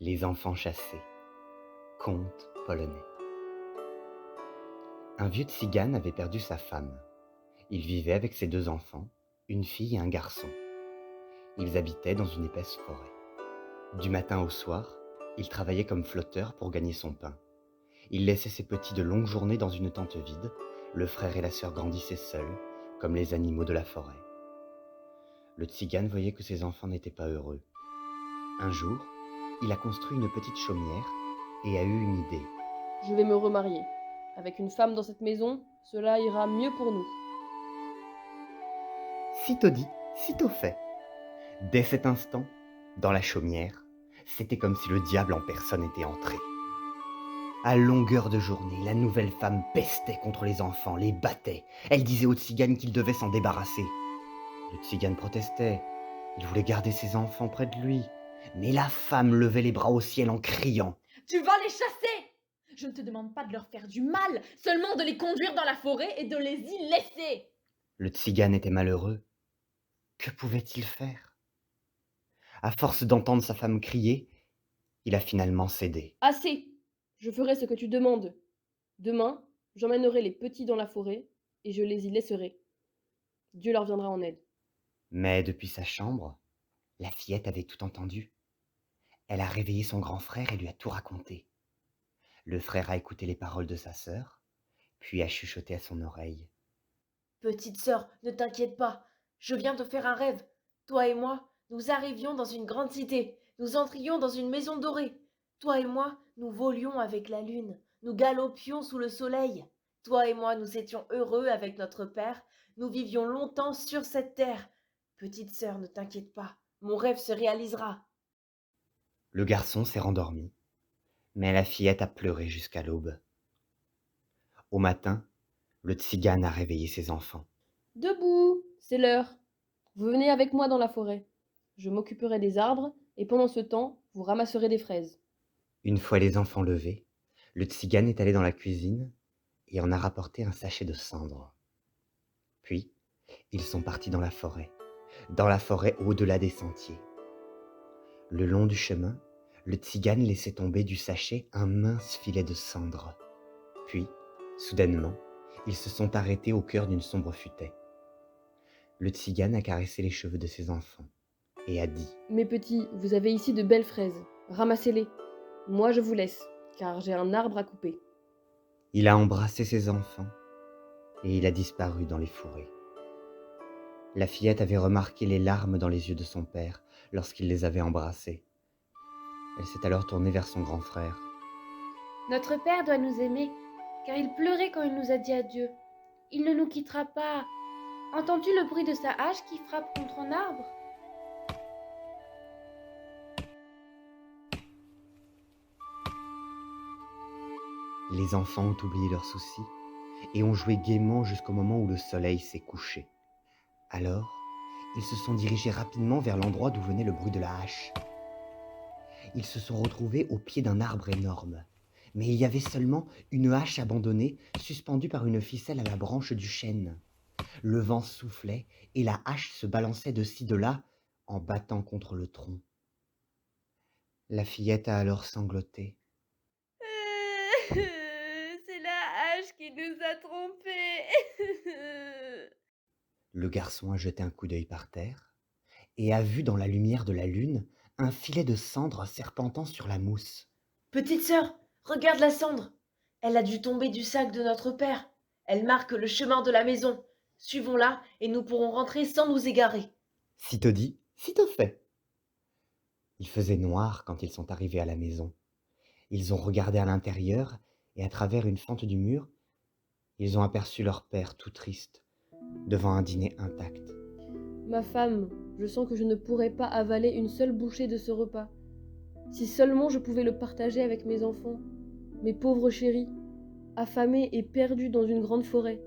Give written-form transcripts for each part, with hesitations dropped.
Les enfants chassés. Conte polonais. Un vieux tzigane avait perdu sa femme. Il vivait avec ses 2 enfants, une fille et un garçon. Ils habitaient dans une épaisse forêt. Du matin au soir, il travaillait comme flotteur pour gagner son pain. Il laissait ses petits de longues journées dans une tente vide. Le frère et la sœur grandissaient seuls, comme les animaux de la forêt. Le tzigane voyait que ses enfants n'étaient pas heureux. Un jour, il a construit une petite chaumière et a eu une idée. Je vais me remarier. Avec une femme dans cette maison, cela ira mieux pour nous. Sitôt dit, sitôt fait. Dès cet instant, dans la chaumière, c'était comme si le diable en personne était entré. À longueur de journée, la nouvelle femme pestait contre les enfants, les battait. Elle disait au tzigane qu'il devait s'en débarrasser. Le tzigane protestait. Il voulait garder ses enfants près de lui. Mais la femme levait les bras au ciel en criant. « Tu vas les chasser! Je ne te demande pas de leur faire du mal, seulement de les conduire dans la forêt et de les y laisser !» Le tzigane était malheureux. Que pouvait-il faire? À force d'entendre sa femme crier, il a finalement cédé. Assez! Je ferai ce que tu demandes. Demain, j'emmènerai les petits dans la forêt et je les y laisserai. Dieu leur viendra en aide. Mais depuis sa chambre, la fillette avait tout entendu. Elle a réveillé son grand frère et lui a tout raconté. Le frère a écouté les paroles de sa sœur, puis a chuchoté à son oreille. « Petite sœur, ne t'inquiète pas, je viens de faire un rêve. Toi et moi, nous arrivions dans une grande cité, nous entrions dans une maison dorée. Toi et moi, nous volions avec la lune, nous galopions sous le soleil. Toi et moi, nous étions heureux avec notre père, nous vivions longtemps sur cette terre. Petite sœur, ne t'inquiète pas, mon rêve se réalisera. » Le garçon s'est rendormi, mais la fillette a pleuré jusqu'à l'aube. Au matin, le tzigane a réveillé ses enfants. Debout! C'est l'heure. Vous venez avec moi dans la forêt. Je m'occuperai des arbres et pendant ce temps, vous ramasserez des fraises. Une fois les enfants levés, le tzigane est allé dans la cuisine et en a rapporté un sachet de cendres. Puis, ils sont partis dans la forêt au-delà des sentiers. Le long du chemin, le tzigane laissait tomber du sachet un mince filet de cendres. Puis, soudainement, ils se sont arrêtés au cœur d'une sombre futaie. Le tzigane a caressé les cheveux de ses enfants et a dit « Mes petits, vous avez ici de belles fraises. Ramassez-les. Moi, je vous laisse, car j'ai un arbre à couper. » Il a embrassé ses enfants et il a disparu dans les fourrés. La fillette avait remarqué les larmes dans les yeux de son père lorsqu'il les avait embrassés. Elle s'est alors tournée vers son grand frère. « Notre père doit nous aimer, car il pleurait quand il nous a dit adieu. Il ne nous quittera pas. Entends-tu le bruit de sa hache qui frappe contre un arbre ? » Les enfants ont oublié leurs soucis et ont joué gaiement jusqu'au moment où le soleil s'est couché. Alors, ils se sont dirigés rapidement vers l'endroit d'où venait le bruit de la hache. Ils se sont retrouvés au pied d'un arbre énorme, mais il y avait seulement une hache abandonnée, suspendue par une ficelle à la branche du chêne. Le vent soufflait et la hache se balançait de ci de là en battant contre le tronc. La fillette a alors sangloté. C'est la hache qui nous a trompés. Le garçon a jeté un coup d'œil par terre et a vu dans la lumière de la lune un filet de cendre serpentant sur la mousse. « Petite sœur, regarde la cendre. Elle a dû tomber du sac de notre père. Elle marque le chemin de la maison. Suivons-la et nous pourrons rentrer sans nous égarer. » Sitôt dit, sitôt fait. Il faisait noir quand ils sont arrivés à la maison. Ils ont regardé à l'intérieur et à travers une fente du mur, ils ont aperçu leur père tout triste, devant un dîner intact. Ma femme, je sens que je ne pourrai pas avaler une seule bouchée de ce repas. Si seulement je pouvais le partager avec mes enfants, mes pauvres chéris, affamés et perdus dans une grande forêt.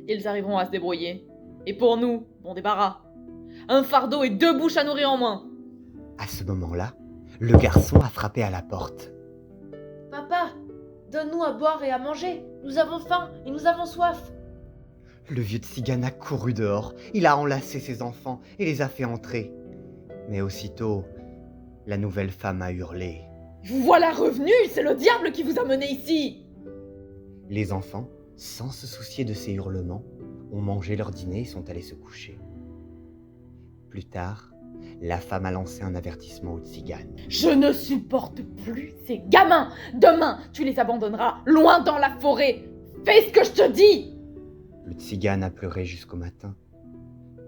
Ils arriveront à se débrouiller. Et pour nous, bon débarras. Un fardeau et 2 bouches à nourrir en moins. À ce moment-là, le garçon a frappé à la porte. « Papa, donne-nous à boire et à manger. Nous avons faim et nous avons soif. » Le vieux tzigane a couru dehors, il a enlacé ses enfants et les a fait entrer. Mais aussitôt, La nouvelle femme a hurlé. Vous voilà revenu, c'est le diable qui vous a mené ici. Les enfants, sans se soucier de ces hurlements, ont mangé leur dîner et sont allés se coucher. Plus tard, la femme a lancé un avertissement aux tziganes. Je ne supporte plus ces gamins. Demain, tu les abandonneras loin dans la forêt. Fais ce que je te dis. Le tzigane a pleuré jusqu'au matin.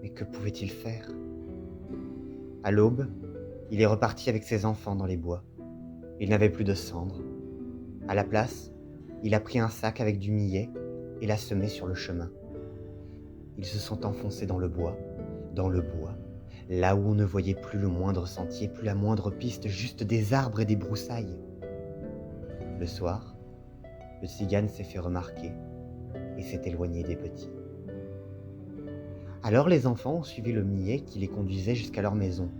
Mais que pouvait-il faire? À l'aube, il est reparti avec ses enfants dans les bois. Il n'avait plus de cendres. À la place, il a pris un sac avec du millet et l'a semé sur le chemin. Ils se sont enfoncés dans le bois, là où on ne voyait plus le moindre sentier, plus la moindre piste, juste des arbres et des broussailles. Le soir, le tzigane s'est fait remarquer et s'est éloigné des petits. Alors les enfants ont suivi le millet qui les conduisait jusqu'à leur maison.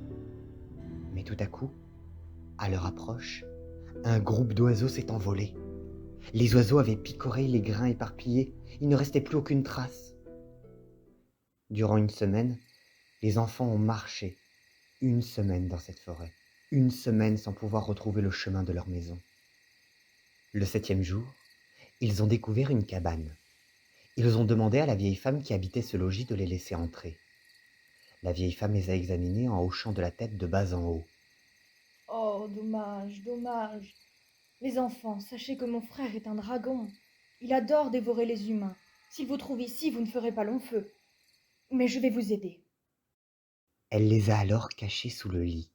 Mais tout à coup, à leur approche, un groupe d'oiseaux s'est envolé. Les oiseaux avaient picoré les grains éparpillés, il ne restait plus aucune trace. Durant une semaine, les enfants ont marché 1 semaine dans cette forêt, 1 semaine sans pouvoir retrouver le chemin de leur maison. Le 7e jour, ils ont découvert une cabane. Ils ont demandé à la vieille femme qui habitait ce logis de les laisser entrer. La vieille femme les a examinés en hochant de la tête de bas en haut. Oh, dommage, dommage. Les enfants, sachez que mon frère est un dragon. Il adore dévorer les humains. S'il vous trouve ici, vous ne ferez pas long feu. Mais je vais vous aider. Elle les a alors cachés sous le lit.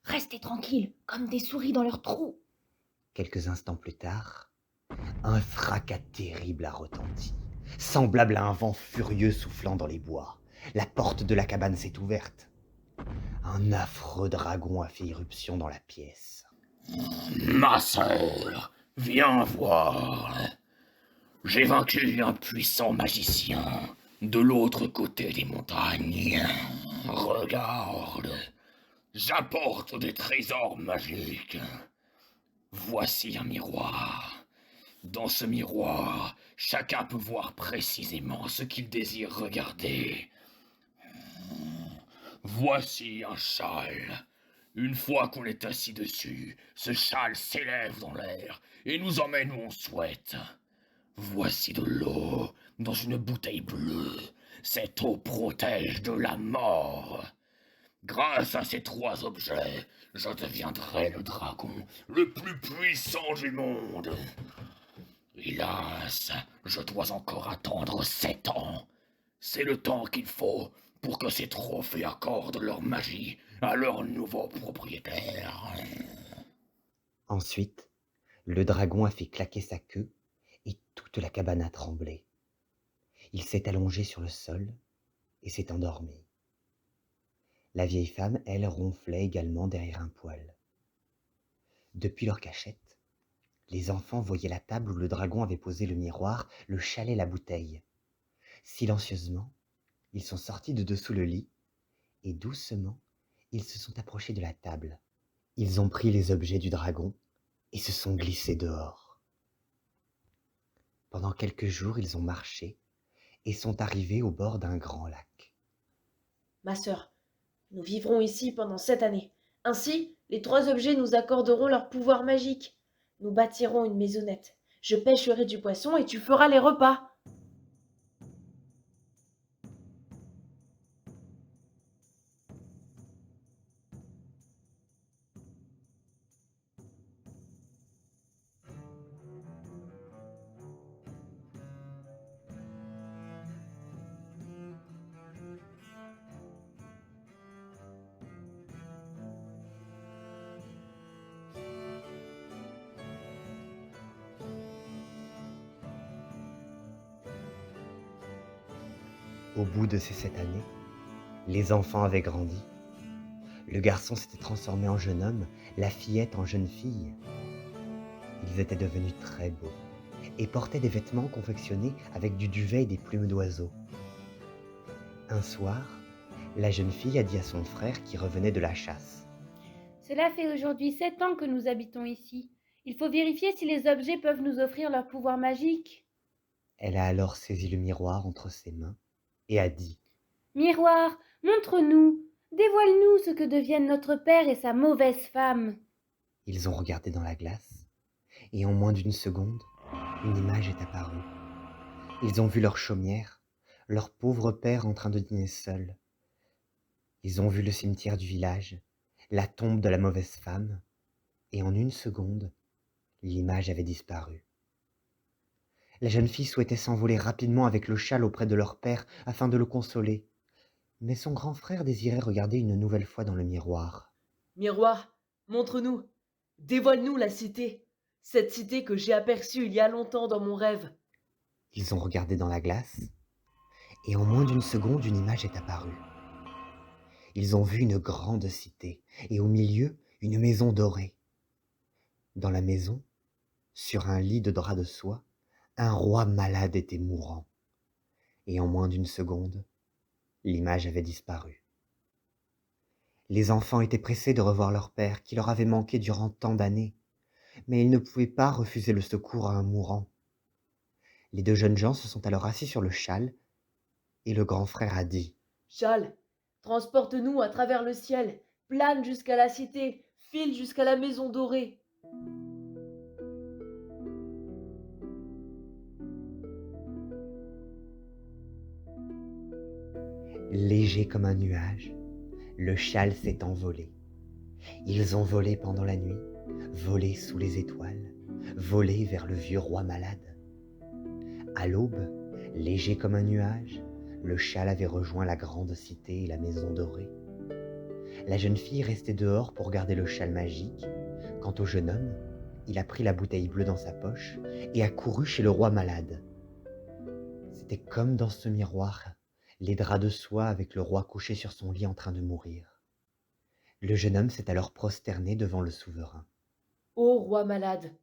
Restez tranquilles, comme des souris dans leur trou. Quelques instants plus tard, un fracas terrible a retenti, semblable à un vent furieux soufflant dans les bois. La porte de la cabane s'est ouverte. Un affreux dragon a fait irruption dans la pièce. Ma sœur, viens voir. J'ai vaincu un puissant magicien de l'autre côté des montagnes. Regarde, j'apporte des trésors magiques. Voici un miroir. Dans ce miroir, chacun peut voir précisément ce qu'il désire regarder. Voici un châle. Une fois qu'on est assis dessus, ce châle s'élève dans l'air et nous emmène où on souhaite. Voici de l'eau dans une bouteille bleue. Cette eau protège de la mort. Grâce à ces 3 objets, je deviendrai le dragon le plus puissant du monde. Hélas, je dois encore attendre 7 ans. C'est le temps qu'il faut pour que ces trophées accordent leur magie à leur nouveau propriétaire. Ensuite, le dragon a fait claquer sa queue et toute la cabane a tremblé. Il s'est allongé sur le sol et s'est endormi. La vieille femme, elle, ronflait également derrière un poêle. Depuis leur cachette, les enfants voyaient la table où le dragon avait posé le miroir, le chalet, la bouteille. Silencieusement, ils sont sortis de dessous le lit et doucement, ils se sont approchés de la table. Ils ont pris les objets du dragon et se sont glissés dehors. Pendant quelques jours, ils ont marché et sont arrivés au bord d'un grand lac. Ma sœur, nous vivrons ici pendant 7 années. Ainsi, les 3 objets nous accorderont leur pouvoir magique. Nous bâtirons une maisonnette. Je pêcherai du poisson et tu feras les repas. Au bout de ces 7 années, les enfants avaient grandi. Le garçon s'était transformé en jeune homme, la fillette en jeune fille. Ils étaient devenus très beaux et portaient des vêtements confectionnés avec du duvet et des plumes d'oiseaux. Un soir, la jeune fille a dit à son frère qui revenait de la chasse. Cela fait aujourd'hui 7 ans que nous habitons ici. Il faut vérifier si les objets peuvent nous offrir leur pouvoir magique. Elle a alors saisi le miroir entre ses mains et a dit Miroir, montre-nous. Dévoile-nous ce que deviennent notre père et sa mauvaise femme. Ils ont regardé dans la glace, et en moins d'une seconde, une image est apparue. Ils ont vu leur chaumière, leur pauvre père en train de dîner seul. Ils ont vu le cimetière du village, la tombe de la mauvaise femme, et en une seconde, l'image avait disparu. La jeune fille souhaitait s'envoler rapidement avec le châle auprès de leur père afin de le consoler, mais son grand frère désirait regarder une nouvelle fois dans le miroir. Miroir, montre-nous, dévoile-nous la cité, cette cité que j'ai aperçue il y a longtemps dans mon rêve. Ils ont regardé dans la glace, et en moins d'une seconde, une image est apparue. Ils ont vu une grande cité, et au milieu, une maison dorée. Dans la maison, sur un lit de drap de soie, un roi malade était mourant. Et en moins d'une seconde, l'image avait disparu. Les enfants étaient pressés de revoir leur père, qui leur avait manqué durant tant d'années, mais ils ne pouvaient pas refuser le secours à un mourant. Les deux jeunes gens se sont alors assis sur le châle, et le grand frère a dit « Châle, transporte-nous à travers le ciel, plane jusqu'à la cité, file jusqu'à la maison dorée. » Léger comme un nuage, le châle s'est envolé. Ils ont volé pendant la nuit, volé sous les étoiles, volé vers le vieux roi malade. À l'aube, léger comme un nuage, le châle avait rejoint la grande cité et la maison dorée. La jeune fille restait dehors pour garder le châle magique. Quant au jeune homme, il a pris la bouteille bleue dans sa poche et a couru chez le roi malade. C'était comme dans ce miroir, les draps de soie avec le roi couché sur son lit en train de mourir. Le jeune homme s'est alors prosterné devant le souverain. Ô roi malade,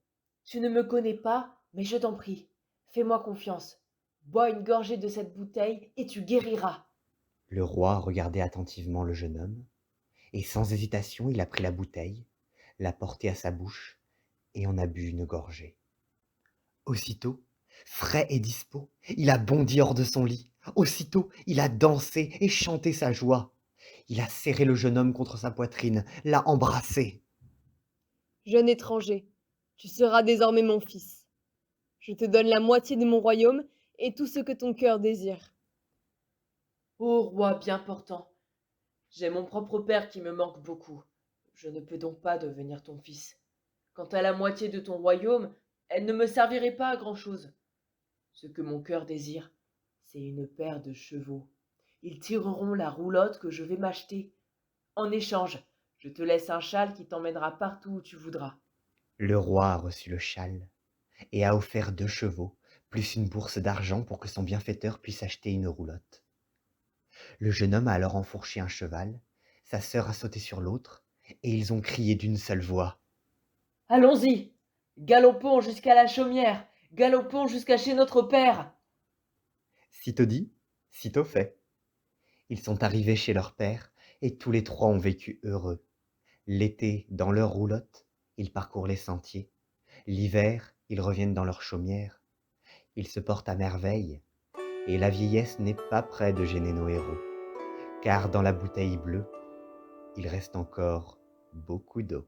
tu ne me connais pas, mais je t'en prie, fais-moi confiance. Bois une gorgée de cette bouteille et tu guériras. Le roi regardait attentivement le jeune homme, et sans hésitation il a pris la bouteille, l'a portée à sa bouche, et en a bu une gorgée. Aussitôt, frais et dispos, il a bondi hors de son lit. Aussitôt, il a dansé et chanté sa joie. Il a serré le jeune homme contre sa poitrine, l'a embrassé. Jeune étranger, tu seras désormais mon fils. Je te donne la moitié de mon royaume et tout ce que ton cœur désire. Ô roi bien portant, j'ai mon propre père qui me manque beaucoup. Je ne peux donc pas devenir ton fils. Quant à la moitié de ton royaume, elle ne me servirait pas à grand-chose. Ce que mon cœur désire, c'est une paire de chevaux. Ils tireront la roulotte que je vais m'acheter. En échange, je te laisse un châle qui t'emmènera partout où tu voudras. Le roi a reçu le châle et a offert 2 chevaux, plus une bourse d'argent pour que son bienfaiteur puisse acheter une roulotte. Le jeune homme a alors enfourché un cheval, sa sœur a sauté sur l'autre, et ils ont crié d'une seule voix. Allons-y, galopons jusqu'à la chaumière, galopons jusqu'à chez notre père. Sitôt dit, sitôt fait. Ils sont arrivés chez leur père, et tous les 3 ont vécu heureux. L'été, dans leur roulotte, ils parcourent les sentiers. L'hiver, ils reviennent dans leur chaumière. Ils se portent à merveille, et la vieillesse n'est pas près de gêner nos héros, car dans la bouteille bleue, il reste encore beaucoup d'eau.